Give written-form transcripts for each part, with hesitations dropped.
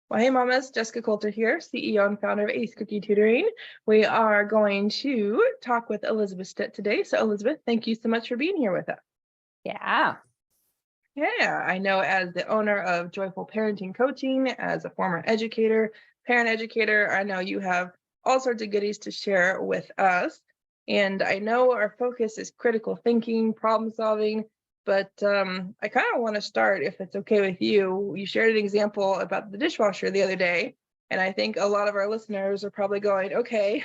Well, hey mamas, Jessyka Coulter here, CEO and founder of Ace Cookie Tutoring. We are going to talk with Elisabeth Stitt today. So Elisabeth, thank you so much for being here with us. Yeah. Yeah, I know as the owner of Joyful Parenting Coaching, as a former educator, parent educator, I know you have all sorts of goodies to share with us. And I know our focus is critical thinking, problem solving, but I kind of want to start, if it's okay with you. You shared an example about the dishwasher the other day, and I think a lot of our listeners are probably going, okay,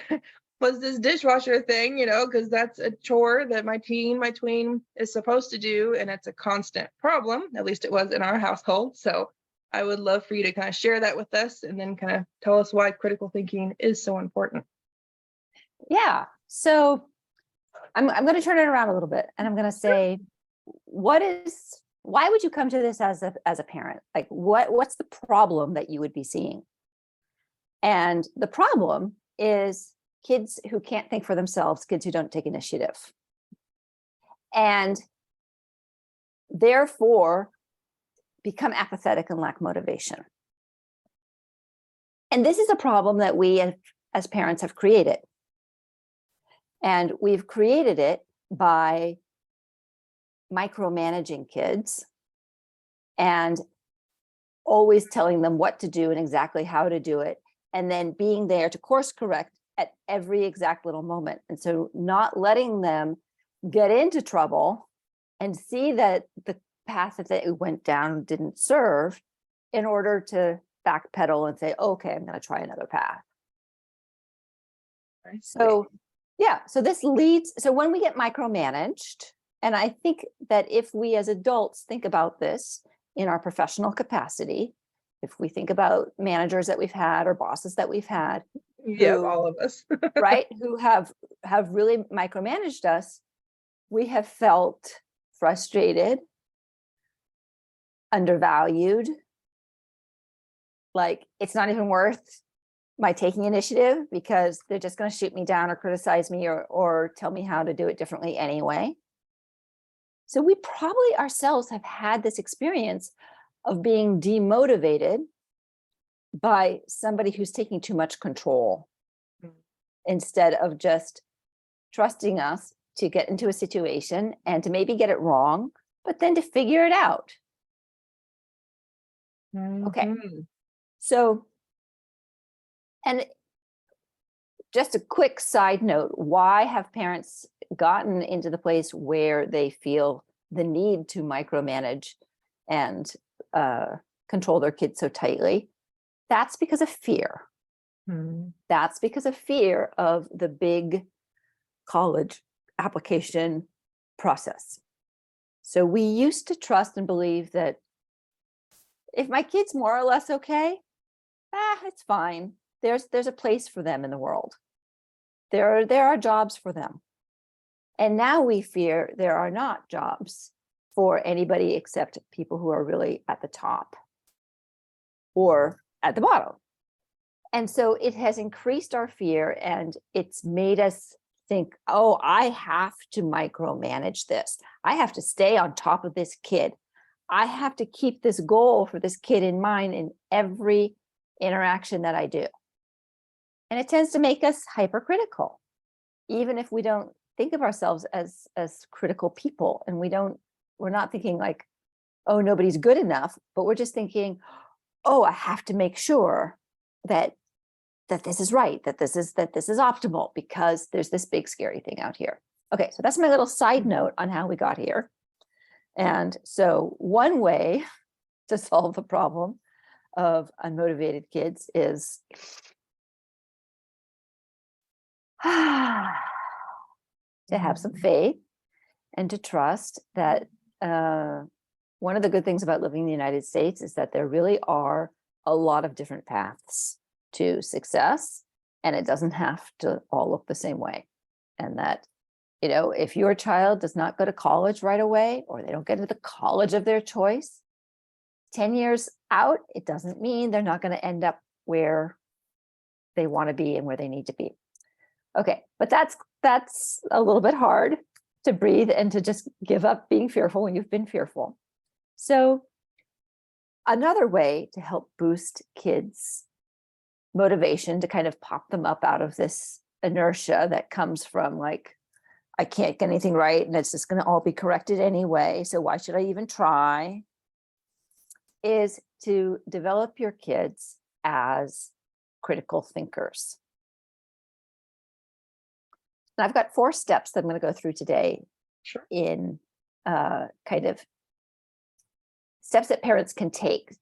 what's this dishwasher thing, because that's a chore that my tween is supposed to do, and it's a constant problem. At least it was in our household. So I would love for you to kind of share that with us and then kind of tell us why critical thinking is so important. Yeah. So I'm going to turn it around a little bit, and I'm going to say, why would you come to this as a parent? Like, what's the problem that you would be seeing? And the problem is kids who can't think for themselves, kids who don't take initiative, and therefore become apathetic and lack motivation. And this is a problem that we as parents have created. And we've created it by micromanaging kids and always telling them what to do and exactly how to do it, and then being there to course correct at every exact little moment. And so not letting them get into trouble and see that the path that they went down didn't serve, in order to backpedal and say, okay, I'm going to try another path. So this leads, so when we get micromanaged, and I think that if we as adults think about this in our professional capacity, if we think about managers that we've had or bosses that we've had, All of us, right, who have really micromanaged us, we have felt frustrated, undervalued, like it's not even worth my taking initiative because they're just going to shoot me down or criticize me or tell me how to do it differently anyway. So we probably ourselves have had this experience of being demotivated by somebody who's taking too much control, instead of just trusting us to get into a situation and to maybe get it wrong, but then to figure it out. Okay. So, and just a quick side note, why have parents gotten into the place where they feel the need to micromanage and control their kids so tightly? That's because of fear. That's because of fear of the big college application process. So we used to trust and believe that if my kid's more or less okay, it's fine. There's a place for them in the world. There are jobs for them. And now we fear there are not jobs for anybody except people who are really at the top or at the bottom. And so it has increased our fear, and it's made us think, oh, I have to micromanage this. I have to stay on top of this kid. I have to keep this goal for this kid in mind in every interaction that I do. And it tends to make us hypercritical, even if we don't think of ourselves as critical people, and we're not thinking like, oh, nobody's good enough, but we're just thinking, oh, I have to make sure that this is right, that this is optimal, because there's this big scary thing out here. Okay, so that's my little side note on how we got here. And so one way to solve the problem of unmotivated kids is to have some faith and to trust that one of the good things about living in the United States is that there really are a lot of different paths to success, and it doesn't have to all look the same way. And that, if your child does not go to college right away, or they don't get into the college of their choice, 10 years out, it doesn't mean they're not going to end up where they want to be and where they need to be. Okay, but that's a little bit hard to breathe and to just give up being fearful when you've been fearful. So Another way to help boost kids' motivation to kind of pop them up out of this inertia that comes from like, I can't get anything right and it's just going to all be corrected anyway, so why should I even try? Is to develop your kids as critical thinkers. And I've got 4 steps that I'm going to go through today Sure. in kind of steps that parents can take.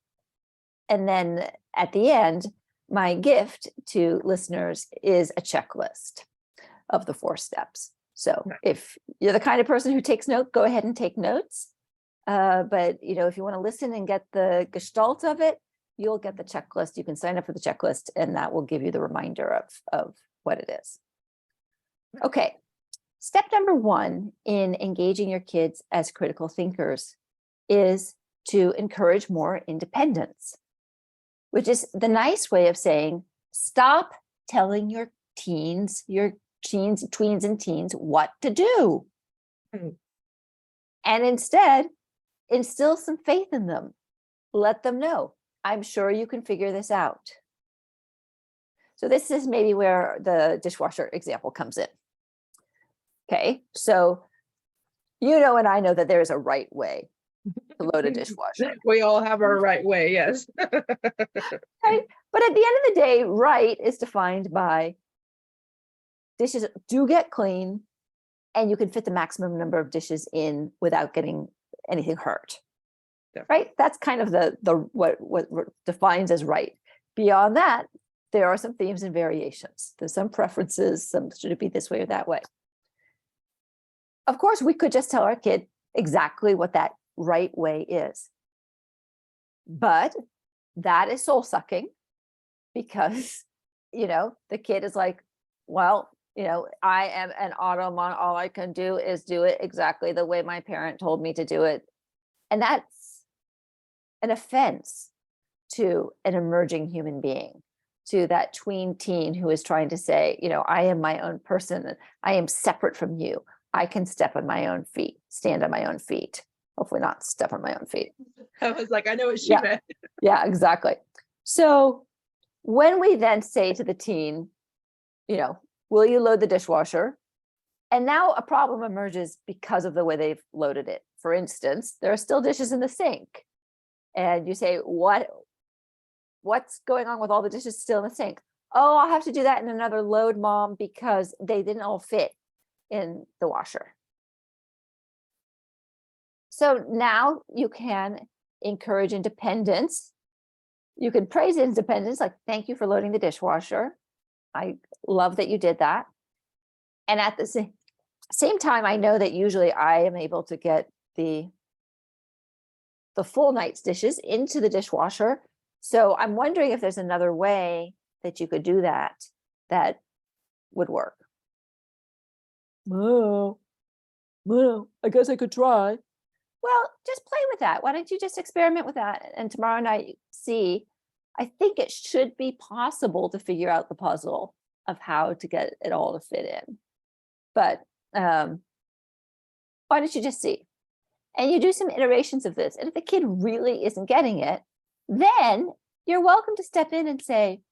And then at the end, my gift to listeners is a checklist of the 4 steps. So if you're the kind of person who takes notes, go ahead and take notes. But if you want to listen and get the gestalt of it, you'll get the checklist. You can sign up for the checklist, and that will give you the reminder of what it is. Okay. Step number 1 in engaging your kids as critical thinkers is to encourage more independence, which is the nice way of saying, stop telling your tweens and teens what to do. And instead, instill some faith in them. Let them know, I'm sure you can figure this out. So this is maybe where the dishwasher example comes in. Okay, so and I know that there is a right way to load a dishwasher. We all have our right way, yes. Right? But at the end of the day, right is defined by dishes do get clean and you can fit the maximum number of dishes in without getting anything hurt. Definitely. Right? That's kind of the what defines as right. Beyond that, there are some themes and variations. There's some preferences, some should it be this way or that way. Of course, we could just tell our kid exactly what that right way is. But that is soul sucking because, the kid is like, well, I am an automaton. All I can do is do it exactly the way my parent told me to do it. And that's an offense to an emerging human being, to that tween teen who is trying to say, I am my own person. I am separate from you. I can stand on my own feet. Hopefully not step on my own feet. I was like, I know what she meant. Yeah, exactly. So when we then say to the teen, will you load the dishwasher? And now a problem emerges because of the way they've loaded it. For instance, there are still dishes in the sink. And you say, what's going on with all the dishes still in the sink? Oh, I'll have to do that in another load, Mom, because they didn't all fit in the washer. So now you can encourage independence. You can praise independence, like, thank you for loading the dishwasher. I love that you did that. And at the same time, I know that usually I am able to get the full night's dishes into the dishwasher. So I'm wondering if there's another way that you could do that would work. Well, I guess I could try. Well, just play with that. Why don't you just experiment with that? And tomorrow night, see, I think it should be possible to figure out the puzzle of how to get it all to fit in. But why don't you just see? And you do some iterations of this. And if the kid really isn't getting it, then you're welcome to step in and say,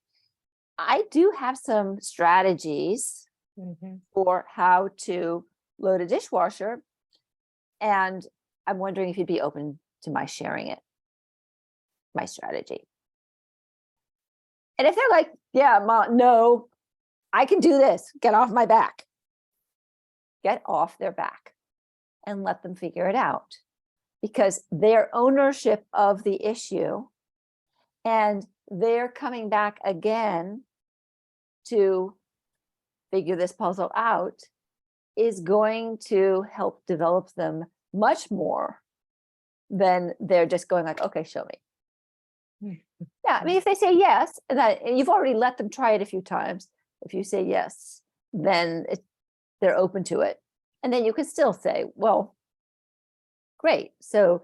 I do have some strategies for how to load a dishwasher. And I'm wondering if you'd be open to my sharing it, my strategy. And if they're like, yeah, Mom, no, I can do this. Get off my back. Get off their back and let them figure it out, because their ownership of the issue and they're coming back again to figure this puzzle out is going to help develop them much more than they're just going like, okay, show me. Yeah, I mean, if they say yes, and you've already let them try it a few times. If you say yes, then they're open to it. And then you can still say, well, great. So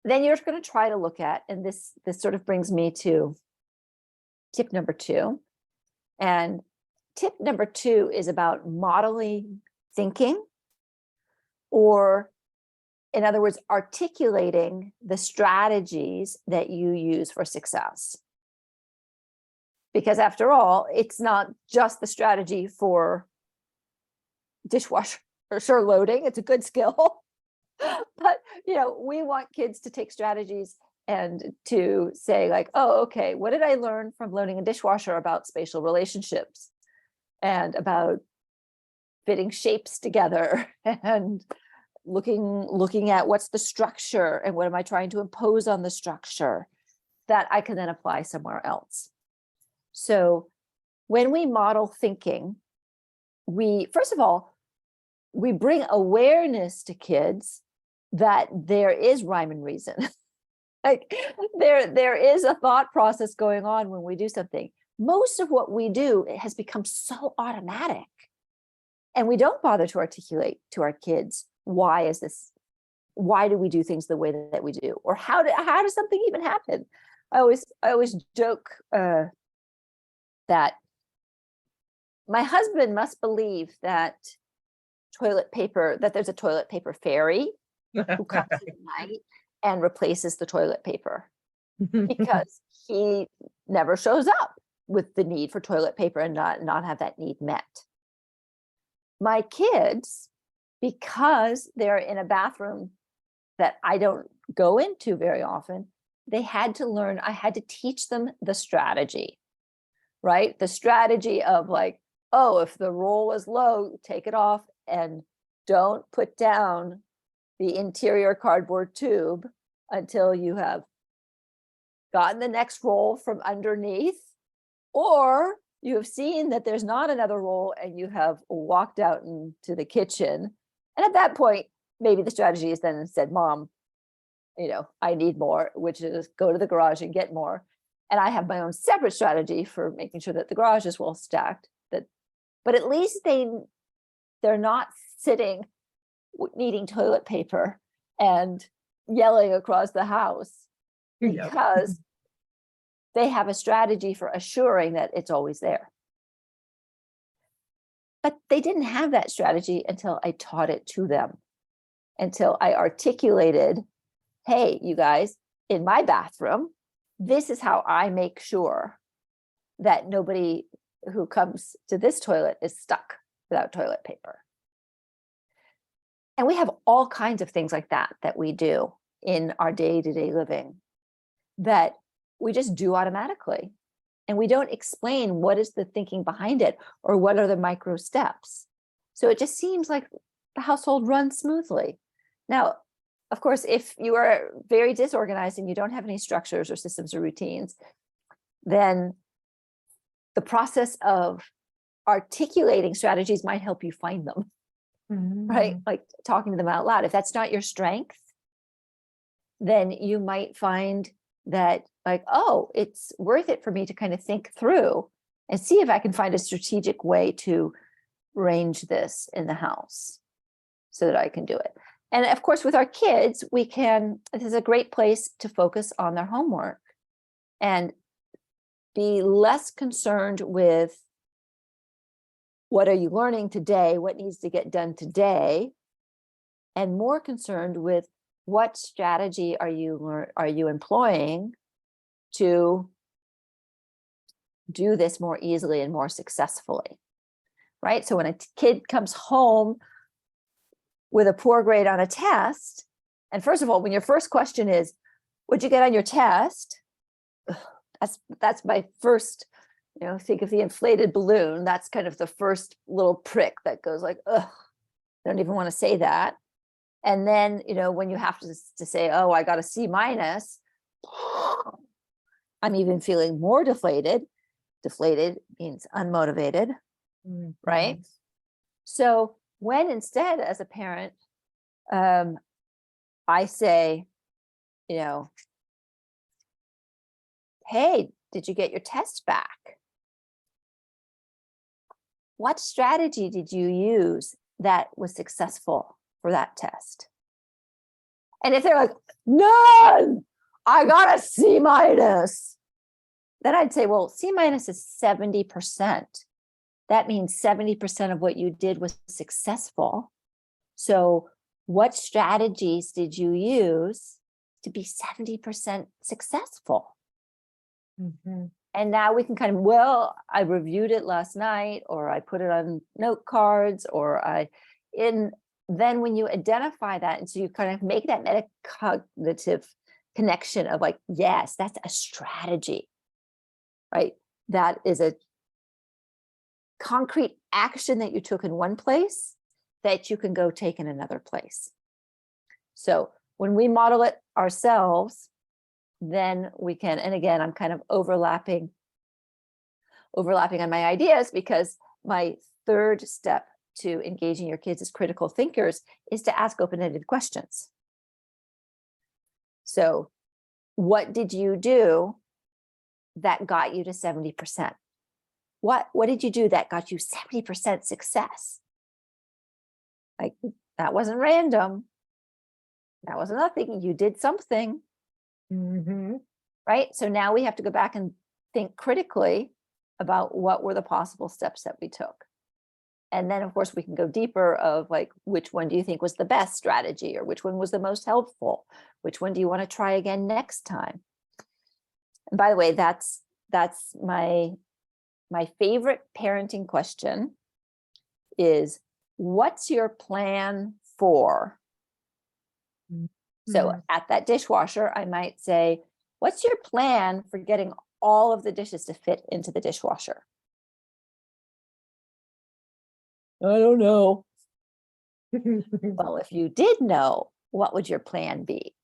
then you're going to try to look at, and this sort of brings me to tip number 2. And tip number 2 is about modeling thinking, or in other words, articulating the strategies that you use for success. Because after all, it's not just the strategy for dishwasher loading. It's a good skill. But, we want kids to take strategies and to say like, oh, okay, what did I learn from loading a dishwasher about spatial relationships and about fitting shapes together and looking at what's the structure and what am I trying to impose on the structure that I can then apply somewhere else. So when we model thinking, first of all, we bring awareness to kids that there is rhyme and reason. Like there is a thought process going on when we do something. Most of what we do, it has become so automatic. And we don't bother to articulate to our kids, why do we do things the way that we do? Or how does something even happen? I always joke that my husband must believe that there's a toilet paper fairy who comes at night and replaces the toilet paper, because he never shows up with the need for toilet paper and not have that need met. My kids, because they're in a bathroom that I don't go into very often, they had to learn, I had to teach them the strategy, right? The strategy of like, oh, if the roll is low, take it off and don't put down the interior cardboard tube until you have gotten the next roll from underneath, or you have seen that there's not another roll and you have walked out into the kitchen. And at that point, maybe the strategy is then said, Mom, I need more, which is go to the garage and get more. And I have my own separate strategy for making sure that the garage is well stacked. But at least they're not sitting needing toilet paper and yelling across the house, because they have a strategy for assuring that it's always there. But they didn't have that strategy until I taught it to them, until I articulated, hey, you guys, in my bathroom, this is how I make sure that nobody who comes to this toilet is stuck without toilet paper. And we have all kinds of things like that we do in our day-to-day living that we just do automatically. And we don't explain what is the thinking behind it or what are the micro steps. So it just seems like the household runs smoothly. Now, of course, if you are very disorganized and you don't have any structures or systems or routines, then the process of articulating strategies might help you find them, right? Like talking to them out loud. If that's not your strength, then you might find that like, oh, it's worth it for me to kind of think through and see if I can find a strategic way to arrange this in the house so that I can do it. And of course, with our kids, this is a great place to focus on their homework and be less concerned with what are you learning today, what needs to get done today, and more concerned with what strategy are you employing to do this more easily and more successfully, right? So when a kid comes home with a poor grade on a test, and first of all, when your first question is, what'd you get on your test? That's my first, think of the inflated balloon. That's kind of the first little prick that goes like, ugh, I don't even want to say that. And then, when you have to say, oh, I got a C-, I'm even feeling more deflated. Deflated means unmotivated, right? So when instead, as a parent, I say, hey, did you get your test back? What strategy did you use that was successful for that test? And if they're like, none, I got a C-, then I'd say, well, C- is 70%. That means 70% of what you did was successful. So what strategies did you use to be 70% successful? Mhm. And now we can kind of, well, I reviewed it last night, or I put it on note cards, then when you identify that, and so you kind of make that metacognitive connection of like, yes, that's a strategy, right? That is a concrete action that you took in one place that you can go take in another place. So when we model it ourselves, then we can, and again, I'm kind of overlapping on my ideas, because my third step to engaging your kids as critical thinkers is to ask open-ended questions. So what did you do that got you to 70%? What did you do that got you 70% success? Like, that wasn't random. That wasn't nothing. You did something. Mhm. Right? So now we have to go back and think critically about what were the possible steps that we took. And then, of course, we can go deeper of like, which one do you think was the best strategy, or which one was the most helpful? Which one do you want to try again next time? And by the way, that's my favorite parenting question is, what's your plan for? So at that dishwasher, I might say, what's your plan for getting all of the dishes to fit into the dishwasher? I don't know. Well, if you did know, what would your plan be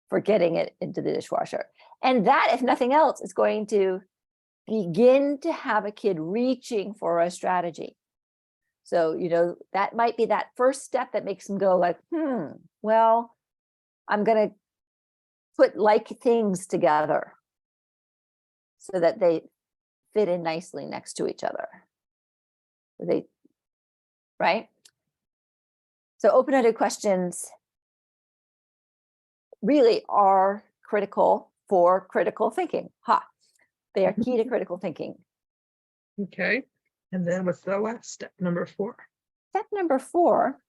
for getting it into the dishwasher? And that, if nothing else, is going to begin to have a kid reaching for a strategy. So, that might be that first step that makes them go like, well, I'm going to put like things together so that they fit in nicely next to each other. Right? So open-ended questions really are critical for critical thinking. They are key to critical thinking. Okay. And then what's the last step, number 4? Step number 4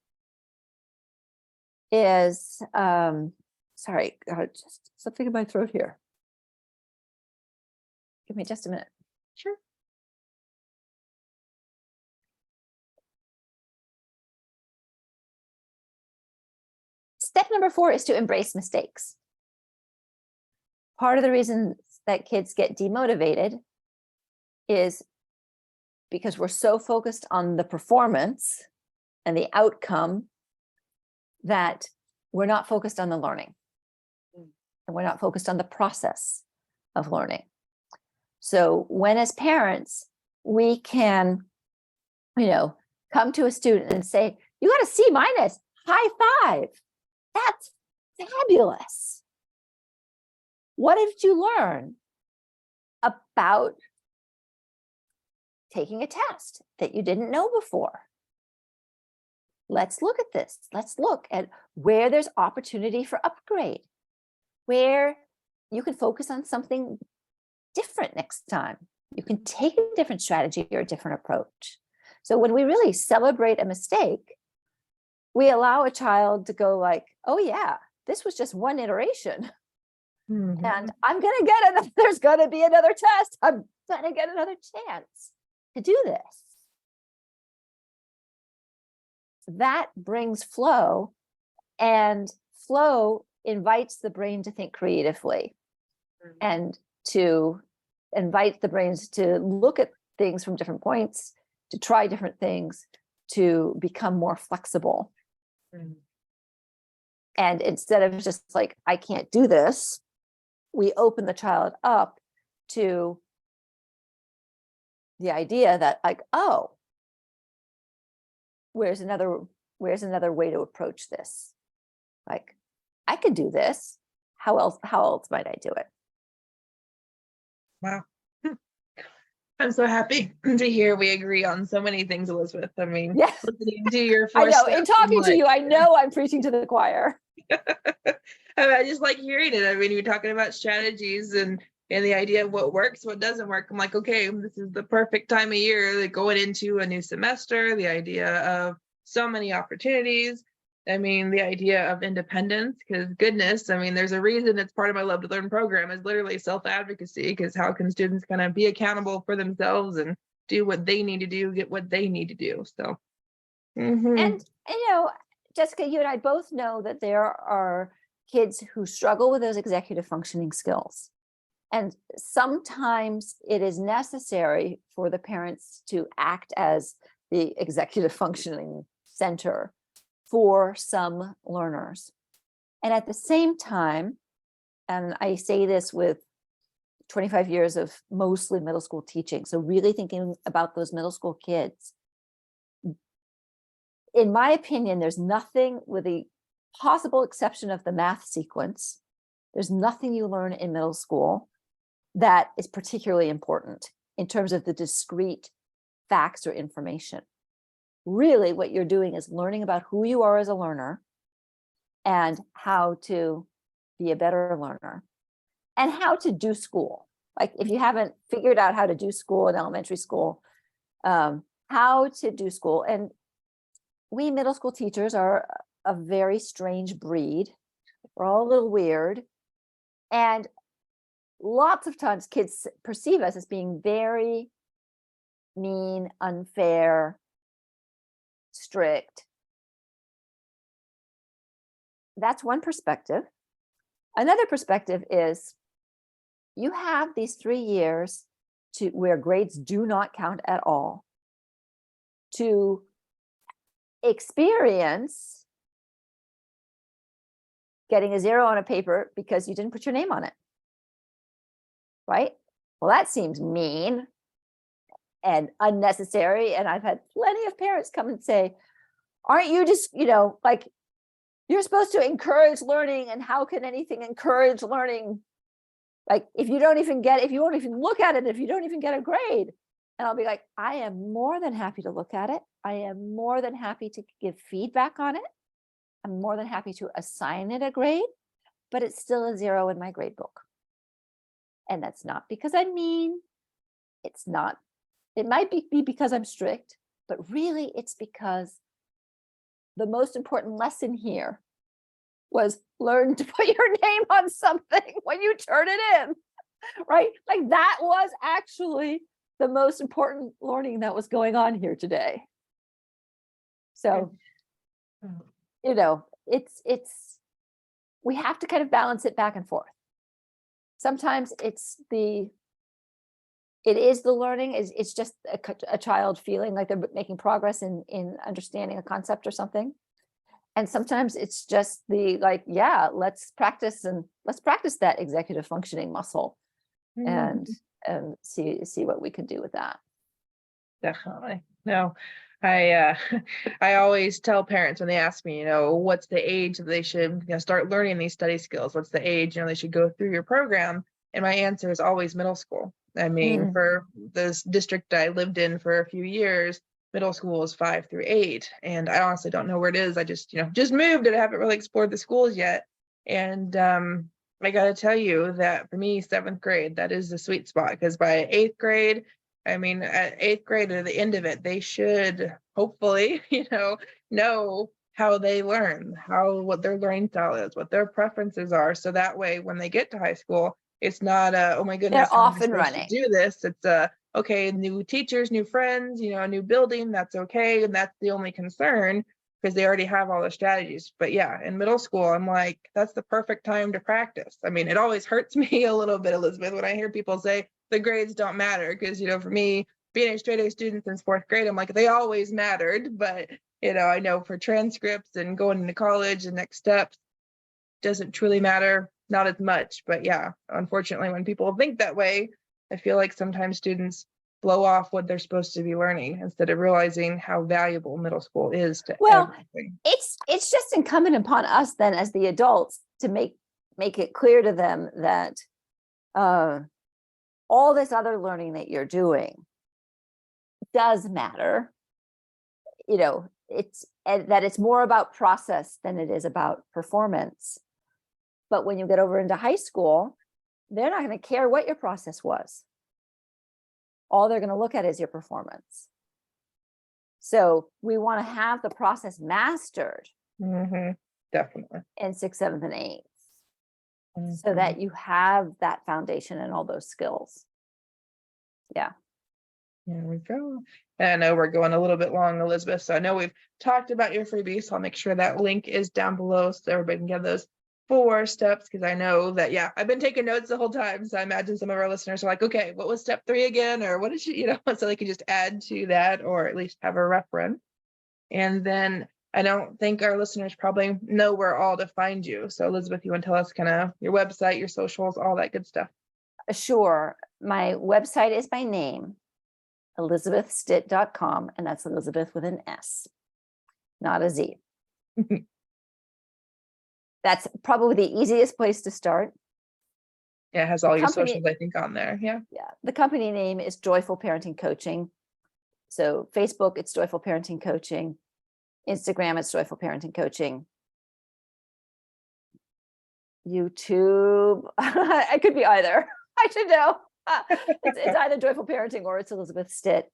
is, sorry, just something in my throat here. Give me just a minute. Sure. Step number 4 is to embrace mistakes. Part of the reason that kids get demotivated is because we're so focused on the performance and the outcome that we're not focused on the learning. And we're not focused on the process of learning. So when, as parents, we can, come to a student and say, you got a C-, high five. That's fabulous. What did you learn about taking a test that you didn't know before? Let's look at this. Let's look at where there's opportunity for upgrade, where you can focus on something different next time. You can take a different strategy or a different approach. So when we really celebrate a mistake, we allow a child to go like, oh yeah, this was just one iteration. And I'm going to get another, there's going to be another test. I'm going to get another chance to do this. That brings flow, and flow invites the brain to think creatively and to invite the brains to look at things from different points, to try different things, to become more flexible. And instead of just like, I can't do this, we open the child up to the idea that like, oh, where's another way to approach this? Like, I could do this. How else might I do it? Wow. I'm so happy to hear we agree on so many things, Elizabeth. I mean, yes, listening to your I know. steps, In talking to you, I know I'm preaching to the choir. I just like hearing it. I mean, you're talking about strategies and the idea of what works, what doesn't work. I'm like, okay, this is the perfect time of year, like going into a new semester, the idea of so many opportunities. I mean, the idea of independence, because goodness, I mean, there's a reason it's part of my Love to Learn program is literally self-advocacy, because how can students kind of be accountable for themselves and do what they need to do, get what they need to do. So, And, Jessica, you and I both know that there are kids who struggle with those executive functioning skills. And sometimes it is necessary for the parents to act as the executive functioning center for some learners. And at the same time, and I say this with 25 years of mostly middle school teaching, so really thinking about those middle school kids, in my opinion, there's nothing, with the possible exception of the math sequence, there's nothing you learn in middle school that is particularly important in terms of the discrete facts or information. Really, what you're doing is learning about who you are as a learner and how to be a better learner and how to do school. Like if you haven't figured out how to do school in elementary school, how to do school. And we middle school teachers are a very strange breed. We're all a little weird. And lots of times kids perceive us as being very mean, unfair, strict. That's one perspective. Another perspective is you have these 3 years where grades do not count at all to experience getting a 0 on a paper because you didn't put your name on it. Right? Well, that seems mean and unnecessary. And I've had plenty of parents come and say, aren't you just, like, you're supposed to encourage learning, and how can anything encourage learning? Like, if you won't even look at it, if you don't even get a grade. And I'll be like, I am more than happy to look at it. I am more than happy to give feedback on it. I'm more than happy to assign it a grade, but it's still a 0 in my grade book. And that's not because I'm mean. It's not, it might be because I'm strict, but really it's because the most important lesson here was learn to put your name on something when you turn it in, right? Like that was actually the most important learning that was going on here today. So, it's, we have to kind of balance it back and forth. Sometimes it is the learning, it's just a child feeling like they're making progress in understanding a concept or something. And sometimes it's just let's practice that executive functioning muscle and see what we can do with that. Definitely. No, I always tell parents when they ask me, what's the age that they should start learning these study skills? What's the age, they should go through your program? And my answer is always middle school. I mean, for this district I lived in for a few years, middle school is 5 through 8. And I honestly don't know where it is. I just moved and I haven't really explored the schools yet. And I got to tell you that for me, 7th grade, that is the sweet spot, because by 8th grade, I mean, at 8th grade or the end of it, they should hopefully, know how they learn, what their learning style is, what their preferences are. So that way, when they get to high school, it's not oh my goodness, they're how am I off and supposed running. to do this? It's okay, new teachers, new friends, a new building, that's okay. And that's the only concern, because they already have all the strategies. But yeah, in middle school, I'm like, that's the perfect time to practice. I mean, it always hurts me a little bit, Elizabeth, when I hear people say the grades don't matter, because for me, being a straight A student since 4th grade, I'm like, they always mattered. But I know for transcripts and going into college and next steps, doesn't truly matter, not as much. But yeah, unfortunately, when people think that way, I feel like sometimes students blow off what they're supposed to be learning instead of realizing how valuable middle school is to everything. It's just incumbent upon us then as the adults to make it clear to them that all this other learning that you're doing does matter. It's more about process than it is about performance. But when you get over into high school, they're not going to care what your process was. All they're going to look at is your performance. So we want to have the process mastered Definitely. in 6th, 7th, and 8th, so Mhm. that you have that foundation and all those skills. Yeah. There we go. And I know we're going a little bit long, Elizabeth, so I know we've talked about your freebie, so I'll make sure that link is down below so everybody can get those 4 steps, because I know that, yeah, I've been taking notes the whole time, so I imagine some of our listeners are like, okay, what was step 3 again, or what did you know, so they can just add to that or at least have a reference. And then I don't think our listeners probably know where all to find you. So Elizabeth, you want to tell us kind of your website, your socials, all that good stuff? Sure. My website is my name, elisabethstitt.com, and that's Elizabeth with an S, not a Z. That's probably the easiest place to start. Yeah, it has all your company- socials, I think, on there. Yeah. Yeah. The company name is Joyful Parenting Coaching. So Facebook, it's Joyful Parenting Coaching. Instagram, it's Joyful Parenting Coaching. YouTube, I could be either. I should know. It's either Joyful Parenting or it's Elisabeth Stitt.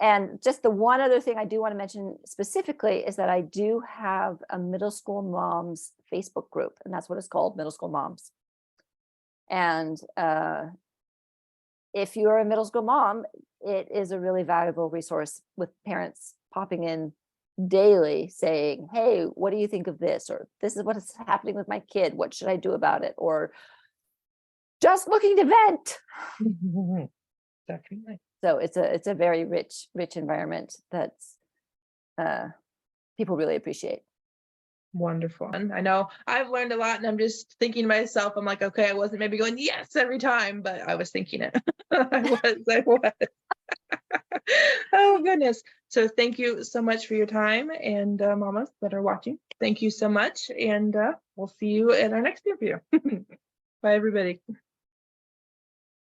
And just the one other thing I do want to mention specifically is that I do have a middle school moms Facebook group, and that's what it's called, Middle School Moms. And if you're a middle school mom, it is a really valuable resource with parents popping in daily saying, hey, what do you think of this? Or this is what is happening with my kid. What should I do about it? Or just looking to vent. Definitely. So it's a very rich environment that's people really appreciate. Wonderful. And I know I've learned a lot, and I'm just thinking to myself, I'm like, okay, I wasn't maybe going yes every time, but I was thinking it. I was. Oh goodness. So thank you so much for your time, and mamas that are watching, thank you so much, and we'll see you in our next interview. Bye everybody.